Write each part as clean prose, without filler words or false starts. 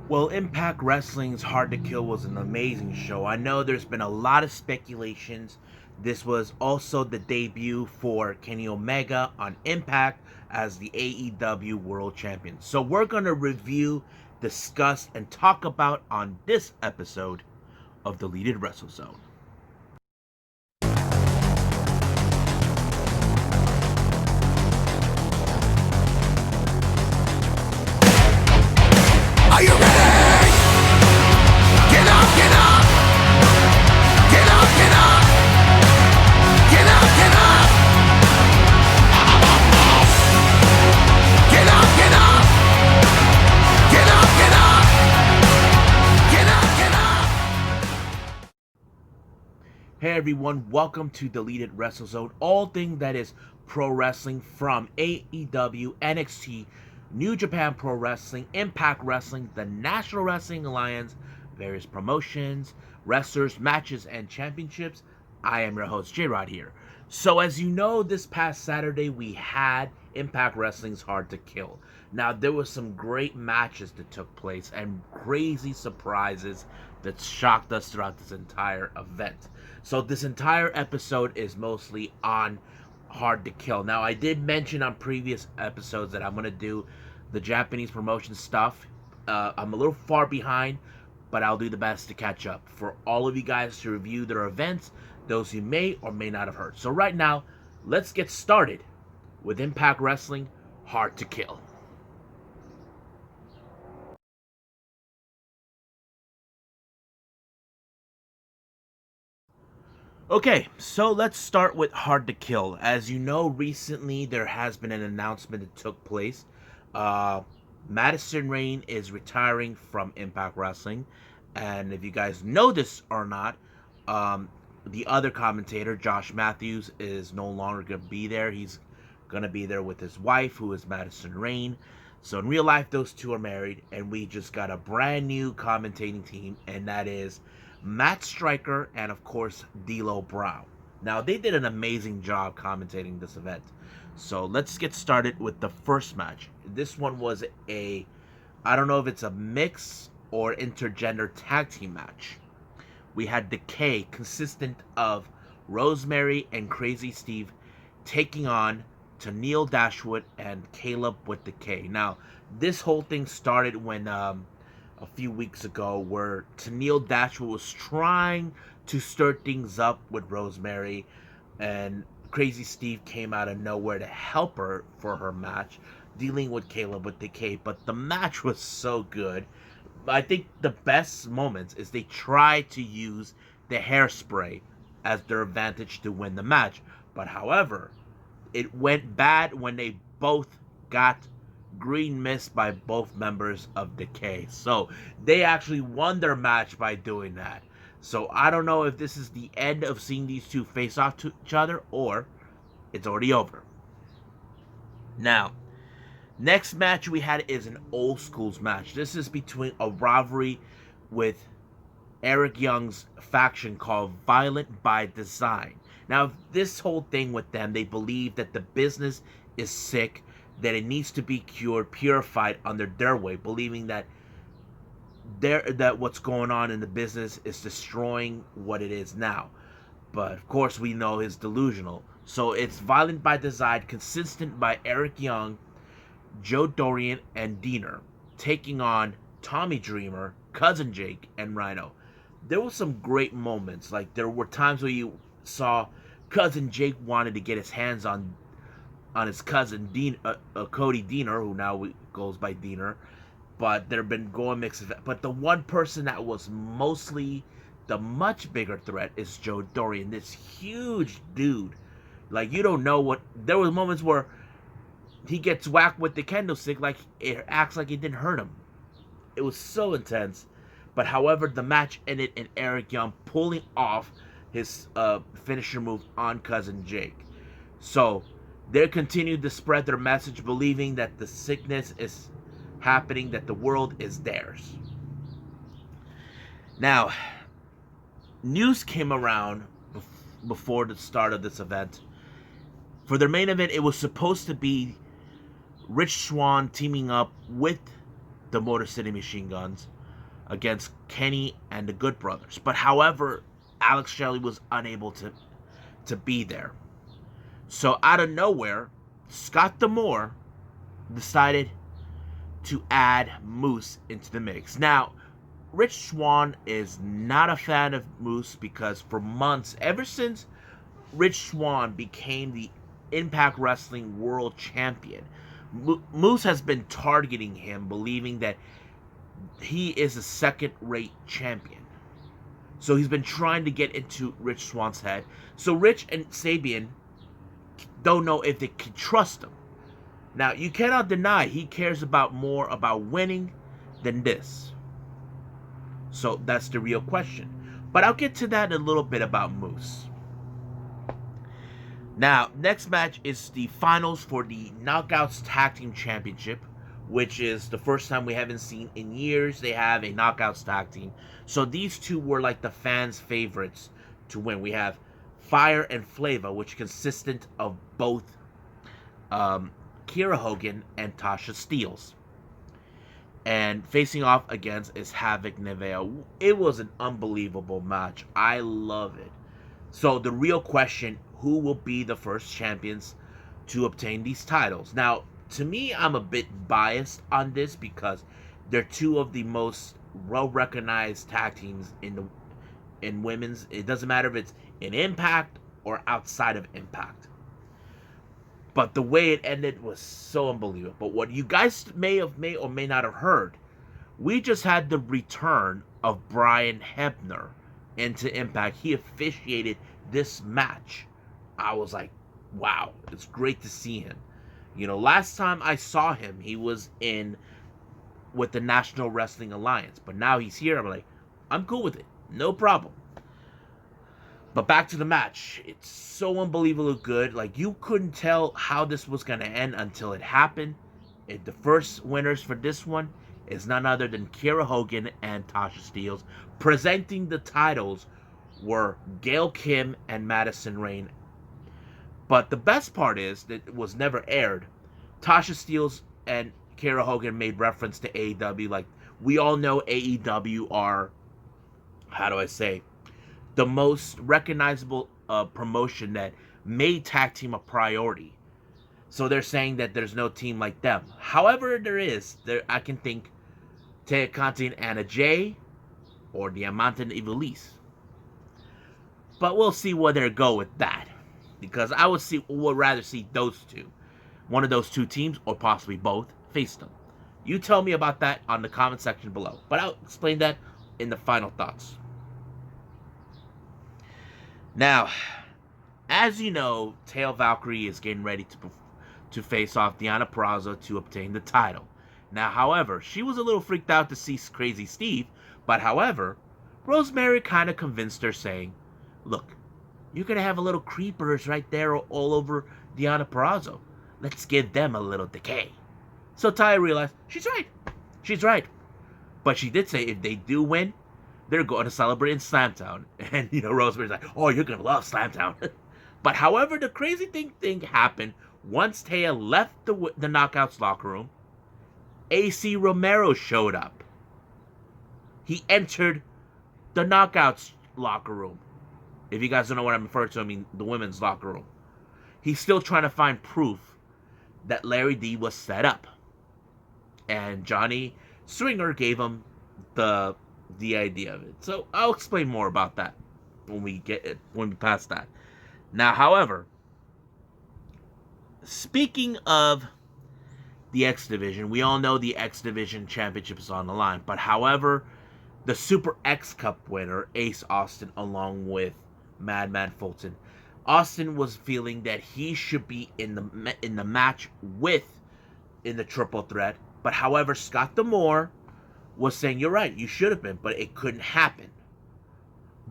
Well, Impact Wrestling's Hard to Kill was an amazing show. I know there's been a lot of speculations. This was also the debut for Kenny Omega on Impact as the AEW World Champion. So we're going to review, discuss, and talk about on this episode of Deleted Wrestle Zone. Are you ready? Get up, get up! Get up, get up! Get up, get up! Get up, get up! Get up, get up! Get up, get up! Hey everyone, welcome to Deleted Wrestle Zone. All thing that is pro wrestling from AEW, NXT, New Japan Pro Wrestling, Impact Wrestling, the National Wrestling Alliance, various promotions, wrestlers, matches, and championships. I am your host, J-Rod here. So as you know, this past Saturday we had Impact Wrestling's Hard to Kill. Now there were some great matches that took place and crazy surprises that shocked us throughout this entire event. So this entire episode is mostly on Hard to Kill. Now I did mention on previous episodes that I'm going to do the Japanese promotion stuff. I'm a little far behind, but I'll do the best to catch up for all of you guys to review their events, those you may or may not have heard. So right now, let's get started with Impact Wrestling Hard to Kill. Okay, so let's start with Hard to Kill. As you know, recently there has been an announcement that took place. Uh, Madison Rayne is retiring from Impact Wrestling, and if you guys know this or not, um, the other commentator, Josh Matthews, is no longer going to be there. He's going to be there with his wife, who is Madison Rayne. So in real life, those two are married, and we just got a brand new commentating team, and that is Matt Striker and, of course, D'Lo Brown. Now, they did an amazing job commentating this event. So let's get started with the first match. This one was I don't know if it's a mix or intergender tag team match. We had Decay, consistent of Rosemary and Crazy Steve, taking on Tennille Dashwood and Caleb with Decay. Now, this whole thing started when a few weeks ago where Tennille Dashwood was trying to stir things up with Rosemary, and Crazy Steve came out of nowhere to help her for her match, dealing with Caleb with Decay. But the match was so good. I think the best moments is they try to use the hairspray as their advantage to win the match. But however, it went bad when they both got green mist by both members of Decay. So they actually won their match by doing that. So I don't know if this is the end of seeing these two face off to each other or it's already over. Now, next match we had is an old schools match. This is between a rivalry with Eric Young's faction called Violent by Design. Now, this whole thing with them, they believe that the business is sick, that it needs to be cured, purified under their way, believing that that what's going on in the business is destroying what it is now. But of course, we know it's delusional. So it's Violent by Design, consistent by Eric Young, Joe Dorian, and Diener, taking on Tommy Dreamer, Cousin Jake, and Rhino. There were some great moments. Like, there were times where you saw Cousin Jake wanted to get his hands on his cousin Cody Diener, who now goes by Diener. But there have been going mixed. But the one person that was mostly the much bigger threat is Joe Dorian, this huge dude. Like, you don't know what. There were moments where he gets whacked with the kendo stick, like it acts like it didn't hurt him. It was so intense. But however, the match ended in Eric Young pulling off his finisher move on Cousin Jake. So they continued to spread their message, believing that the sickness is happening, that the world is theirs. Now, news came around before the start of this event. For their main event, it was supposed to be Rich Swann teaming up with the Motor City Machine Guns against Kenny and the Good Brothers. But however, Alex Shelley was unable to be there. So out of nowhere, Scott D'Amore decided to add Moose into the mix. Now, Rich Swann is not a fan of Moose because for months, ever since Rich Swann became the Impact Wrestling World Champion, Moose has been targeting him, believing that he is a second-rate champion. So he's been trying to get into Rich Swann's head. So Rich and Sabian don't know if they can trust him. Now, you cannot deny he cares more about winning than this. So that's the real question. But I'll get to that in a little bit about Moose. Now, next match is the finals for the Knockouts Tag Team Championship, which is the first time we haven't seen in years they have a Knockouts Tag Team. So these two were like the fans' favorites to win. We have Fire and Flava, which consistent of both Kiera Hogan and Tasha Steelz. And facing off against is Havoc Nevea. It was an unbelievable match. I love it. So the real question, who will be the first champions to obtain these titles? Now, to me, I'm a bit biased on this because they're two of the most well-recognized tag teams in women's. It doesn't matter if it's in Impact or outside of Impact. But the way it ended was so unbelievable. But what you guys may or may not have heard, we just had the return of Brian Hebner into Impact. He officiated this match. I was like, wow, it's great to see him. You know, last time I saw him, he was with the National Wrestling Alliance. But now he's here. I'm like, I'm cool with it. No problem. But back to the match. It's so unbelievably good. Like, you couldn't tell how this was going to end until it happened. The first winners for this one is none other than Kiera Hogan and Tasha Steelz. Presenting the titles were Gail Kim and Madison Rayne. But the best part is that it was never aired. Tasha Steelz and Kiera Hogan made reference to AEW. Like, we all know AEW are, how do I say, the most recognizable promotion that made tag team a priority. So they're saying that there's no team like them. However, I can think Taya Conti and Anna Jay or Diamante and Ivelisse. But we'll see where they go with that. Because I would rather see those two. One of those two teams, or possibly both, face them. You tell me about that on the comment section below. But I'll explain that in the final thoughts. Now, as you know, Taya Valkyrie is getting ready to face off Deonna Purrazzo to obtain the title. Now, however, she was a little freaked out to see Crazy Steve, but however, Rosemary kind of convinced her, saying, look, you're going to have a little creepers right there all over Deonna Purrazzo. Let's give them a little decay. So Taya realized, she's right. But she did say if they do win, they're going to celebrate in Slamtown. And, Rosemary's like, oh, you're going to love Slamtown. But however, the crazy thing happened once Taya left the Knockouts locker room. AC Romero showed up. He entered the Knockouts locker room. If you guys don't know what I'm referring to, I mean the women's locker room. He's still trying to find proof that Larry D was set up. And Johnny Stringer gave him the idea of it. So I'll explain more about that when we pass that. Now, however, speaking of the X Division, we all know the X Division Championship is on the line. But however, the Super X Cup winner, Ace Austin, along with Madman Fulton, Austin was feeling that he should be in the match in the triple threat. But however, Scott D'Amore was saying, you're right, you should have been, but it couldn't happen.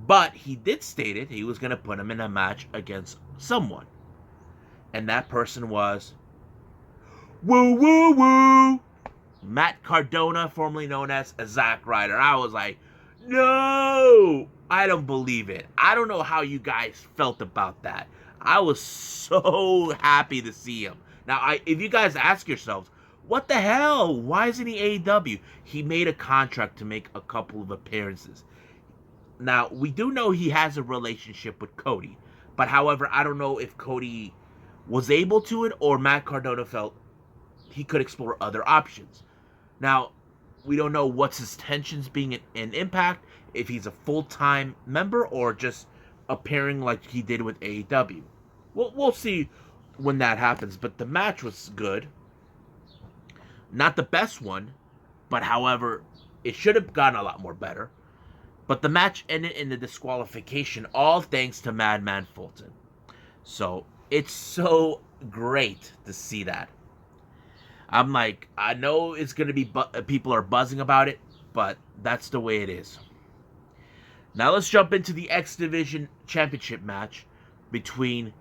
But he did state it, he was going to put him in a match against someone. And that person was, woo woo woo, Matt Cardona, formerly known as Zack Ryder. I was like, no, I don't believe it. I don't know how you guys felt about that. I was so happy to see him. Now, if you guys ask yourselves, What the hell? Why isn't he AEW? He made a contract to make a couple of appearances. Now, we do know he has a relationship with Cody. But however, I don't know if Cody was able to it or Matt Cardona felt he could explore other options. Now, we don't know what's his tensions being in Impact, if he's a full-time member or just appearing like he did with AEW. We'll see when that happens. But the match was good. Not the best one, but however, it should have gotten a lot more better. But the match ended in the disqualification, all thanks to Madman Fulton. So it's so great to see that. I'm like, I know it's gonna be people are buzzing about it, but that's the way it is. Now let's jump into the X Division Championship match between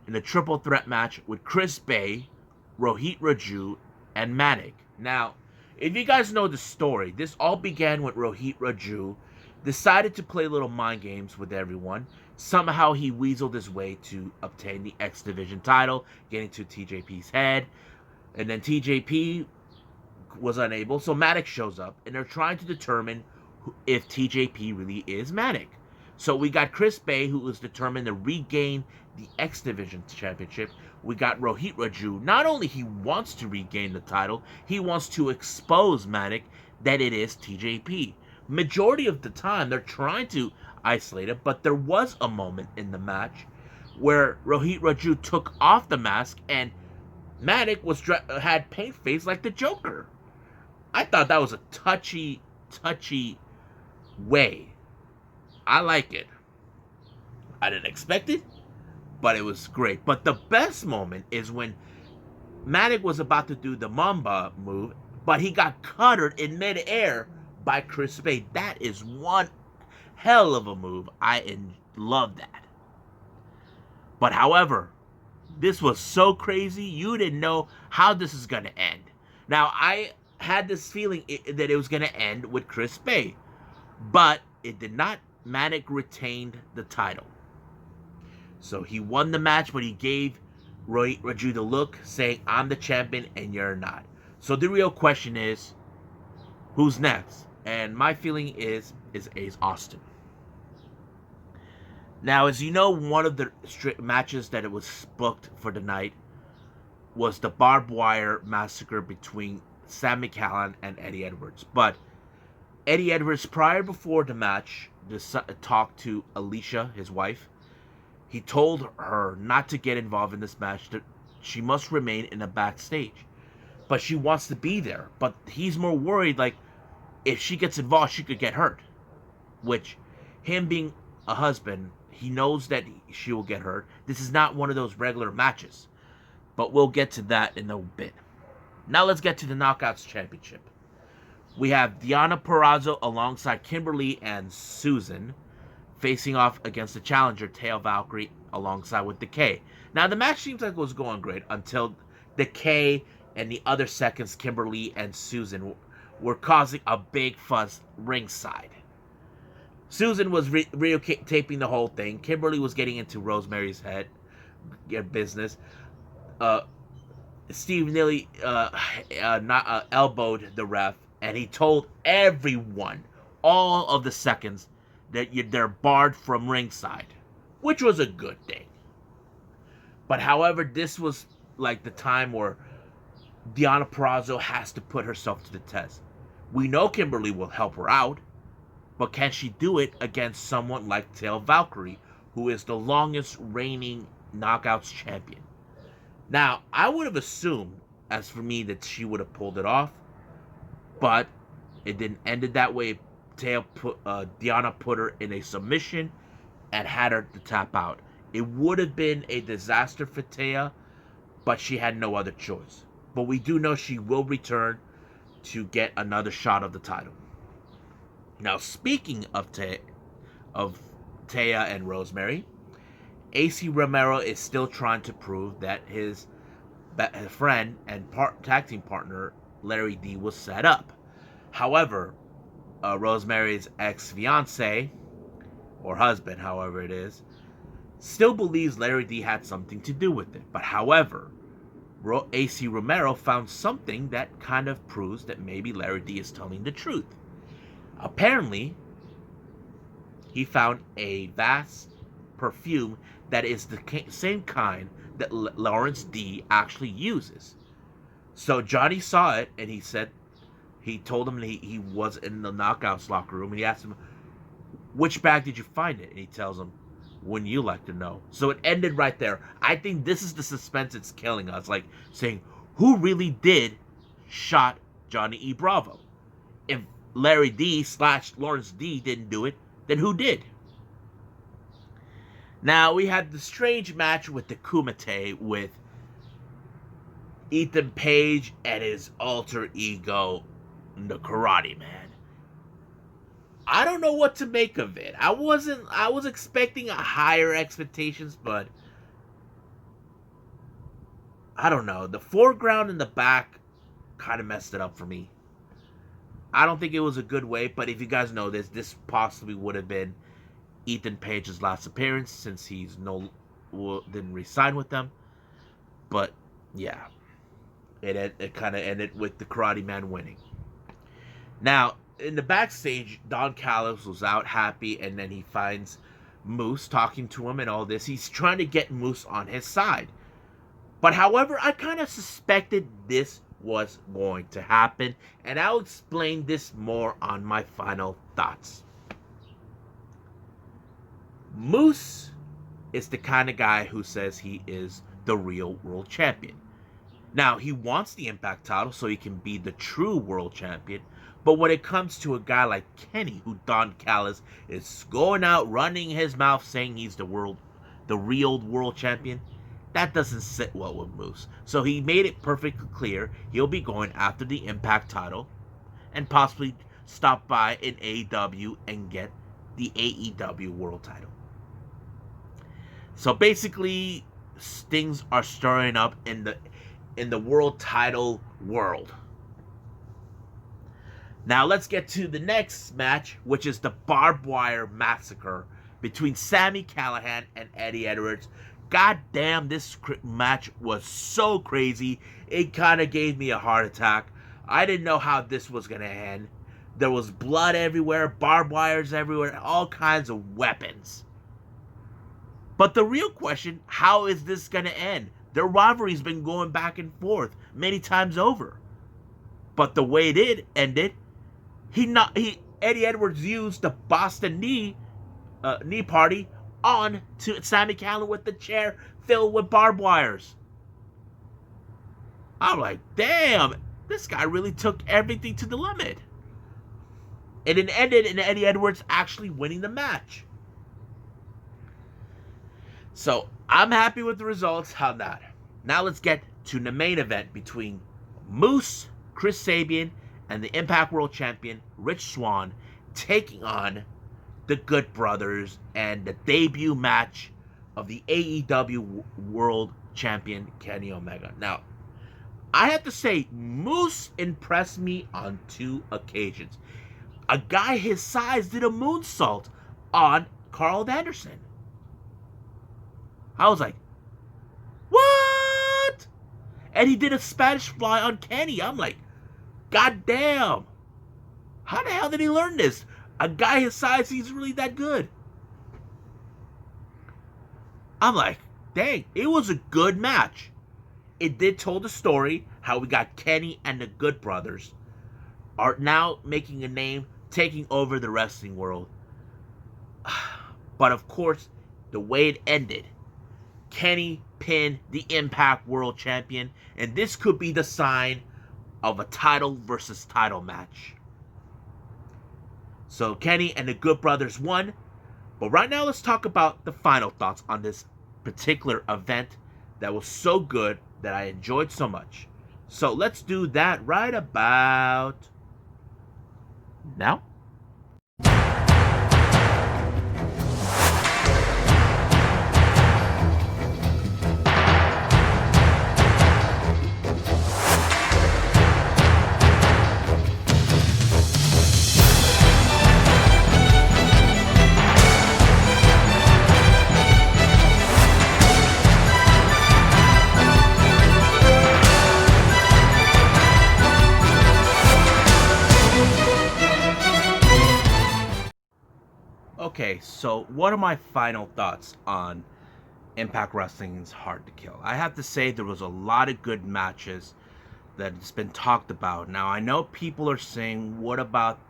in a triple threat match with Chris Bay, Rohit Raju, and Manik. Now, if you guys know the story, this all began with Rohit Raju decided to play little mind games with everyone. Somehow he weaseled his way to obtain the X Division title, getting to TJP's head. And then TJP was unable, so Manik shows up, and they're trying to determine if TJP really is Manik. So we got Chris Bay, who is determined to regain the X Division Championship. We got Rohit Raju. Not only he wants to regain the title, he wants to expose Manik that it is TJP. Majority of the time, they're trying to isolate it, but there was a moment in the match where Rohit Raju took off the mask and Manik had paint face like the Joker. I thought that was a touchy way. I like it. I didn't expect it, but it was great. But the best moment is when Manik was about to do the Mamba move, but he got cuttered in midair by Chris Bay. That is one hell of a move. I love that. But however, this was so crazy, you didn't know how this is going to end. Now, I had this feeling that it was going to end with Chris Bay, but it did not. Manik retained the title. So he won the match, but he gave Rohit Raju the look, saying, I'm the champion and you're not. So the real question is, who's next? And my feeling is Ace Austin. Now, as you know, one of the matches that it was booked for the night was the Barbed Wire Massacre between Sami Callihan and Eddie Edwards. But Eddie Edwards, before the match, talked to Alicia, his wife. He told her not to get involved in this match, that she must remain in the backstage. But she wants to be there. But he's more worried, like, if she gets involved, she could get hurt. Which, him being a husband, he knows that she will get hurt. This is not one of those regular matches. But we'll get to that in a bit. Now let's get to the Knockouts Championship. We have Deonna Purrazzo alongside Kimberly and Susan facing off against the challenger, Taya Valkyrie, alongside with Decay. Now the match seems like it was going great until Decay and the other seconds, Kimberly and Susan, were causing a big fuss ringside. Susan was videotaping the whole thing. Kimberly was getting into Rosemary's head business. Steve nearly elbowed the ref, and he told everyone, all of the seconds, that they're barred from ringside, which was a good thing. But however, this was like the time where Deonna Purrazzo has to put herself to the test. We know Kimberly will help her out, but can she do it against someone like Taya Valkyrie, who is the longest reigning Knockouts champion? Now, I would have assumed, as for me, that she would have pulled it off, but it didn't end it that way. Deonna put her in a submission and had her to tap out. It would have been a disaster for Taya, but she had no other choice. But we do know she will return to get another shot of the title. Now, speaking of Taya and Rosemary, AC Romero is still trying to prove that his friend and tag team partner, Larry D, was set up. However, Rosemary's ex-fiance, or husband, however it is, still believes Larry D had something to do with it. But however, AC Romero found something that kind of proves that maybe Larry D is telling the truth. Apparently, he found a vast perfume that is the same kind that Lawrence D actually uses. So Johnny saw it, and he told him he was in the Knockouts locker room, and he asked him, which bag did you find it? And he tells him, wouldn't you like to know? So it ended right there. I think this is the suspense it's killing us, like saying, who really did shot Johnny E. Bravo? If Larry D / Lawrence D didn't do it, then who did? Now, we had the strange match with the Kumite with Ethan Page and his alter ego, the Karate Man. I don't know what to make of it. I was expecting a higher expectations, but I don't know. The foreground and the back kind of messed it up for me. I don't think it was a good way, but if you guys know this possibly would have been Ethan Page's last appearance since he's didn't re-sign with them. But yeah, it kind of ended with the Karate Man winning. Now, in the backstage, Don Callis was out happy, and then he finds Moose talking to him and all this. He's trying to get Moose on his side. But however, I kind of suspected this was going to happen, and I'll explain this more on my final thoughts. Moose is the kind of guy who says he is the real world champion. Now, he wants the Impact title so he can be the true world champion, but when it comes to a guy like Kenny, who Don Callis is going out running his mouth saying he's the real world champion, that doesn't sit well with Moose. So he made it perfectly clear he'll be going after the Impact title and possibly stop by in AEW and get the AEW world title. So basically, things are stirring up in the world title world. Now let's get to the next match, which is the Barbed Wire Massacre between Sami Callihan and Eddie Edwards. God damn, this match was so crazy. It kind of gave me a heart attack. I didn't know how this was going to end. There was blood everywhere, barbed wires everywhere, all kinds of weapons. But the real question, how is this going to end? Their rivalry's been going back and forth many times over. But the way it ended, Eddie Edwards used the Boston knee party on to Sami Callihan with the chair filled with barbed wires. I'm like, damn, this guy really took everything to the limit. And it ended in Eddie Edwards actually winning the match. So, I'm happy with the results. How not? Now let's get to the main event between Moose, Chris Sabian, and the Impact World Champion, Rich Swann, taking on the Good Brothers and the debut match of the AEW World Champion, Kenny Omega. Now, I have to say, Moose impressed me on 2 occasions. A guy his size did a moonsault on Carl Anderson. I was like, what? And he did a Spanish fly on Kenny. I'm like, god damn. How the hell did he learn this? A guy his size, he's really that good. I'm like, dang, it was a good match. It did tell the story how we got Kenny and the Good Brothers are now making a name, taking over the wrestling world. But of course, the way it ended, Kenny pinned the Impact World Champion, and this could be the sign of a title versus title match. So Kenny and the Good Brothers won. But right now, let's talk about the final thoughts on this particular event that was so good that I enjoyed so much. So let's do that right about now. Okay, so what are my final thoughts on Impact Wrestling's Hard to Kill? I have to say there was a lot of good matches that's been talked about. Now, I know people are saying, what about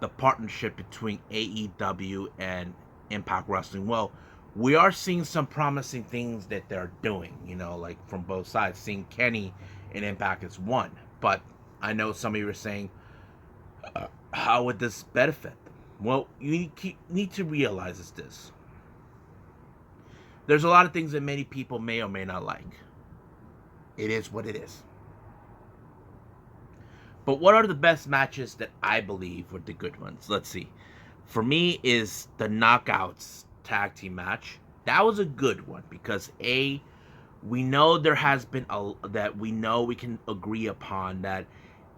the partnership between AEW and Impact Wrestling? Well, we are seeing some promising things that they're doing, like from both sides. Seeing Kenny in Impact is one, but I know some of you are saying, how would this benefit them? Well, you need to realize is this. There's a lot of things that many people may or may not like. It is what it is. But what are the best matches that I believe were the good ones? Let's see. For me is the Knockouts tag team match. That was a good one because we know there has been that we know we can agree upon that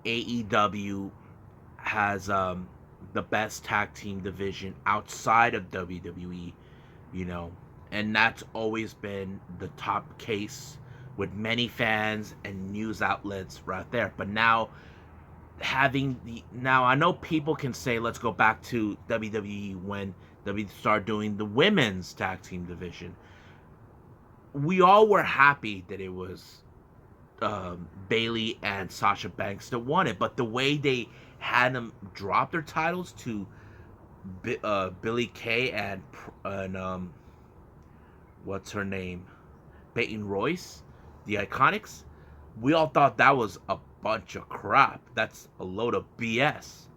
AEW has the best tag team division outside of WWE, and that's always been the top case with many fans and news outlets right there. But now I know people can say, let's go back to WWE when WWE started doing the women's tag team division. We all were happy that it was Bayley and Sasha Banks that won it, but the way they had them drop their titles to Billie Kay and what's her name, Peyton Royce, the Iconics, we all thought that was a bunch of crap. That's a load of BS.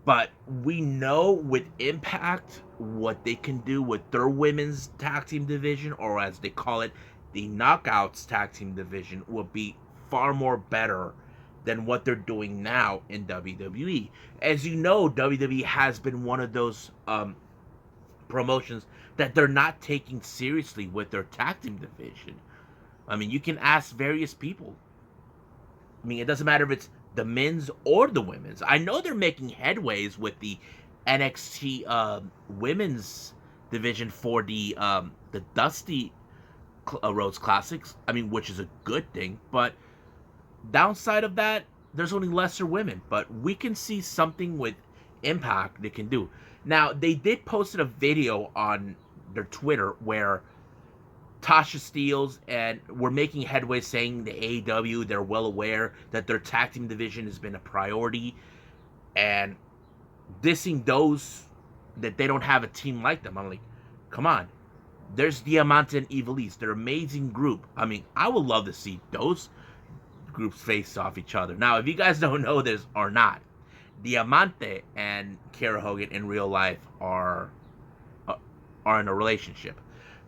But we know with Impact what they can do with their women's tag team division, or as they call it, the Knockouts tag team division, will be far more better than what they're doing now in WWE. As you know, WWE has been one of those promotions that they're not taking seriously with their tag team division. I mean, you can ask various people. I mean, it doesn't matter if it's the men's or the women's. I know they're making headways with the NXT women's division for the Dusty Rhodes Classics. I mean, which is a good thing. But downside of that, there's only lesser women. But we can see something with Impact they can do. Now, they did post a video on their Twitter where Tasha Steelz and we're making headway, saying the AEW, they're well aware that their tag team division has been a priority, and dissing those that they don't have a team like them. I'm like, come on. There's Diamante and Ivelisse. They're an amazing group. I mean, I would love to see those groups face off each other. Now, if you guys don't know this or not, Diamante and Kara Hogan in real life are in a relationship.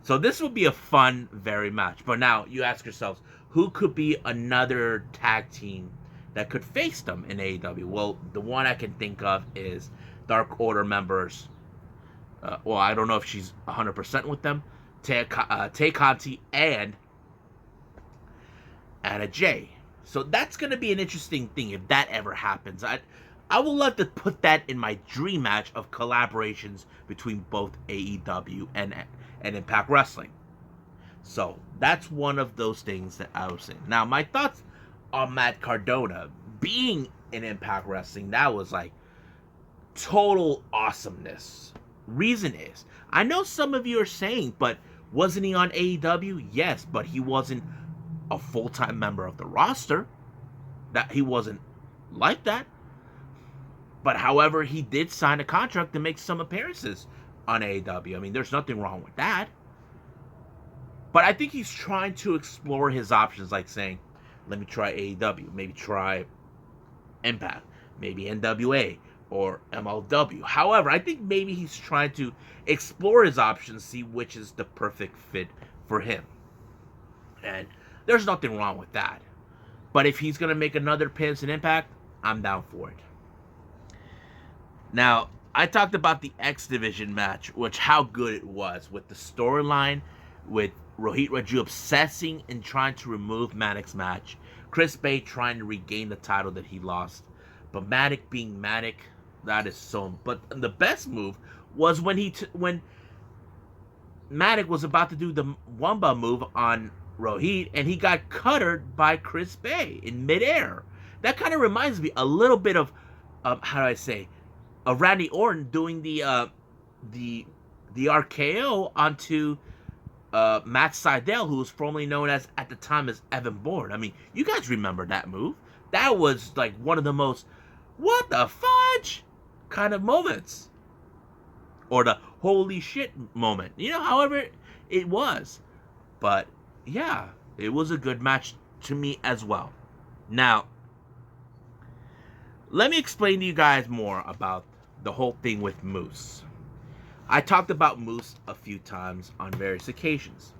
So this would be a fun, very match. But now you ask yourselves, who could be another tag team that could face them in AEW? Well, the one I can think of is Dark Order members. Well, I don't know if she's 100% with them. Tay Conti and Anna Jay. So that's going to be an interesting thing if that ever happens. I would love to put that in my dream match of collaborations between both AEW and Impact Wrestling. So that's one of those things that I was saying. Now, my thoughts on Matt Cardona being in Impact Wrestling, that was like total awesomeness. Reason is, I know some of you are saying, but wasn't he on AEW? Yes, but he wasn't a full-time member of the roster. That he wasn't like that. But however, he did sign a contract to make some appearances on AEW. I mean, there's nothing wrong with that. But I think he's trying to explore his options, like saying, let me try AEW, maybe try Impact, maybe NWA or MLW. However, I think maybe he's trying to explore his options, see which is the perfect fit for him. And there's nothing wrong with that. But if he's going to make another appearance in Impact, I'm down for it. Now, I talked about the X Division match, which how good it was, with the storyline, with Rohit Raju obsessing and trying to remove Manic's match, Chris Bay trying to regain the title that he lost, but Manic being Manic, that is so. But the best move was when Manic was about to do the Wumba move on Rohit, and he got cuttered by Chris Bay in midair. That kind of reminds me a little bit of how do I say? Randy Orton doing the the RKO onto Matt Sydal, who was formerly known as at the time as Evan Bourne. I mean, you guys remember that move? That was like one of the most what the fudge kind of moments, or the holy shit moment. However it was, but yeah, it was a good match to me as well. Now, let me explain to you guys more about the whole thing with Moose. I talked about Moose a few times on various occasions.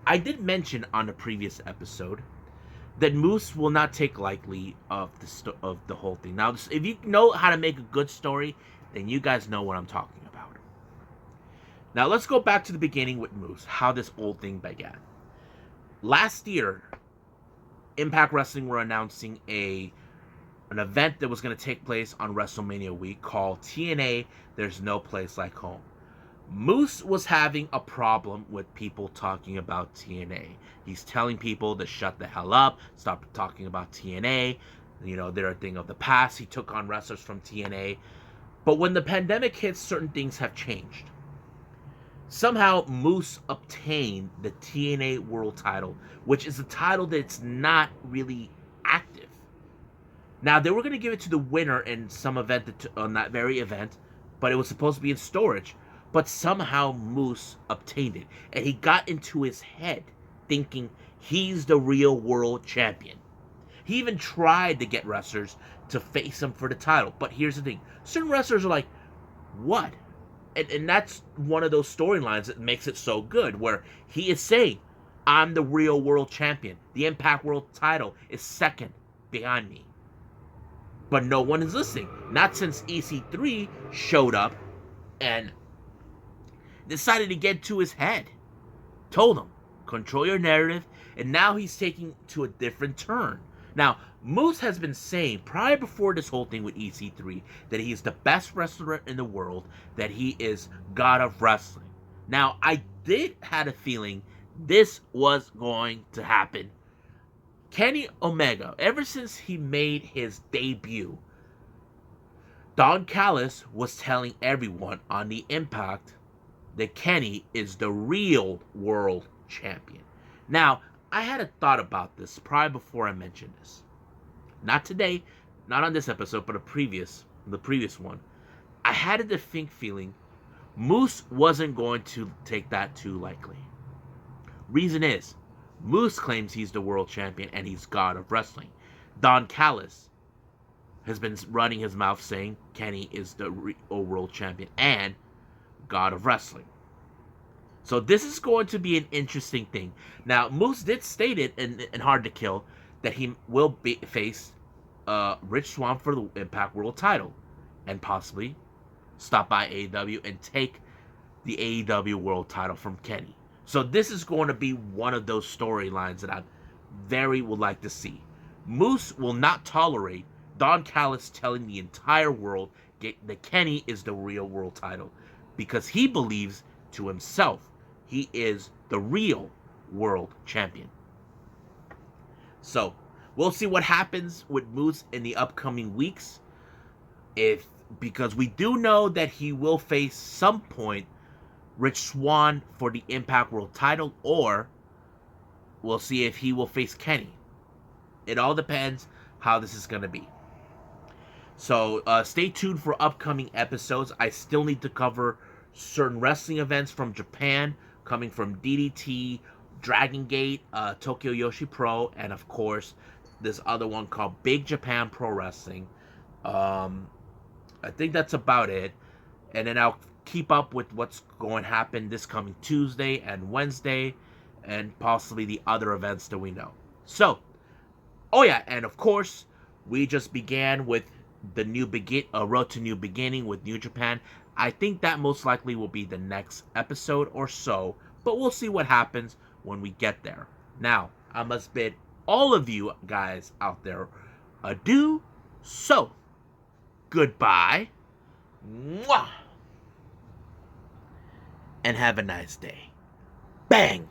I did mention on the previous episode that Moose will not take lightly of the whole thing. Now, if you know how to make a good story, then you guys know what I'm talking about. Now, let's go back to the beginning with Moose, how this whole thing began. Last year, Impact Wrestling were announcing an event that was going to take place on WrestleMania week called TNA There's No Place Like Home. Moose was having a problem with people talking about TNA. He's telling people to shut the hell up, stop talking about TNA. They're a thing of the past. He took on wrestlers from TNA. But when the pandemic hit, certain things have changed. Somehow, Moose obtained the TNA World title, which is a title that's not really active. Now, they were going to give it to the winner in some event on that very event, but it was supposed to be in storage. But somehow Moose obtained it, and he got into his head thinking he's the real world champion. He even tried to get wrestlers to face him for the title. But here's the thing. Certain wrestlers are like, what? And that's one of those storylines that makes it so good, where he is saying, I'm the real world champion. The Impact World title is second behind me. But no one is listening. Not since EC3 showed up and decided to get to his head. Told him, control your narrative, and now he's taking to a different turn. Now, Moose has been saying, prior before this whole thing with EC3, that he's the best wrestler in the world, that he is God of Wrestling. Now, I did have a feeling this was going to happen. Kenny Omega, ever since he made his debut, Don Callis was telling everyone on the Impact that Kenny is the real world champion. Now, I had a thought about this prior before I mentioned this. Not today, not on this episode, but the previous one. I had a distinct feeling Moose wasn't going to take that too lightly. Reason is, Moose claims he's the world champion and he's God of Wrestling. Don Callis has been running his mouth saying Kenny is the world champion and God of Wrestling. So this is going to be an interesting thing. Now, Moose did state it in Hard to Kill that he will face Rich Swann for the Impact World title and possibly stop by AEW and take the AEW World title from Kenny. So this is going to be one of those storylines that I very would like to see. Moose will not tolerate Don Callis telling the entire world that Kenny is the real world title, because he believes to himself he is the real world champion. So we'll see what happens with Moose in the upcoming weeks. Because we do know that he will face some point Rich Swann for the Impact World title, or we'll see if he will face Kenny. It all depends how this is going to be. So stay tuned for upcoming episodes. I still need to cover certain wrestling events from Japan, coming from DDT, Dragon Gate, Tokyo Yoshi Pro, and of course this other one called Big Japan Pro Wrestling. I think that's about it. And then I'll keep up with what's going to happen this coming Tuesday and Wednesday, and possibly the other events that we know. So, oh yeah, and of course, we just began with the Road to New Beginning with New Japan. I think that most likely will be the next episode or so, but we'll see what happens when we get there. Now, I must bid all of you guys out there adieu. So, goodbye. Mwah! And have a nice day. Bang!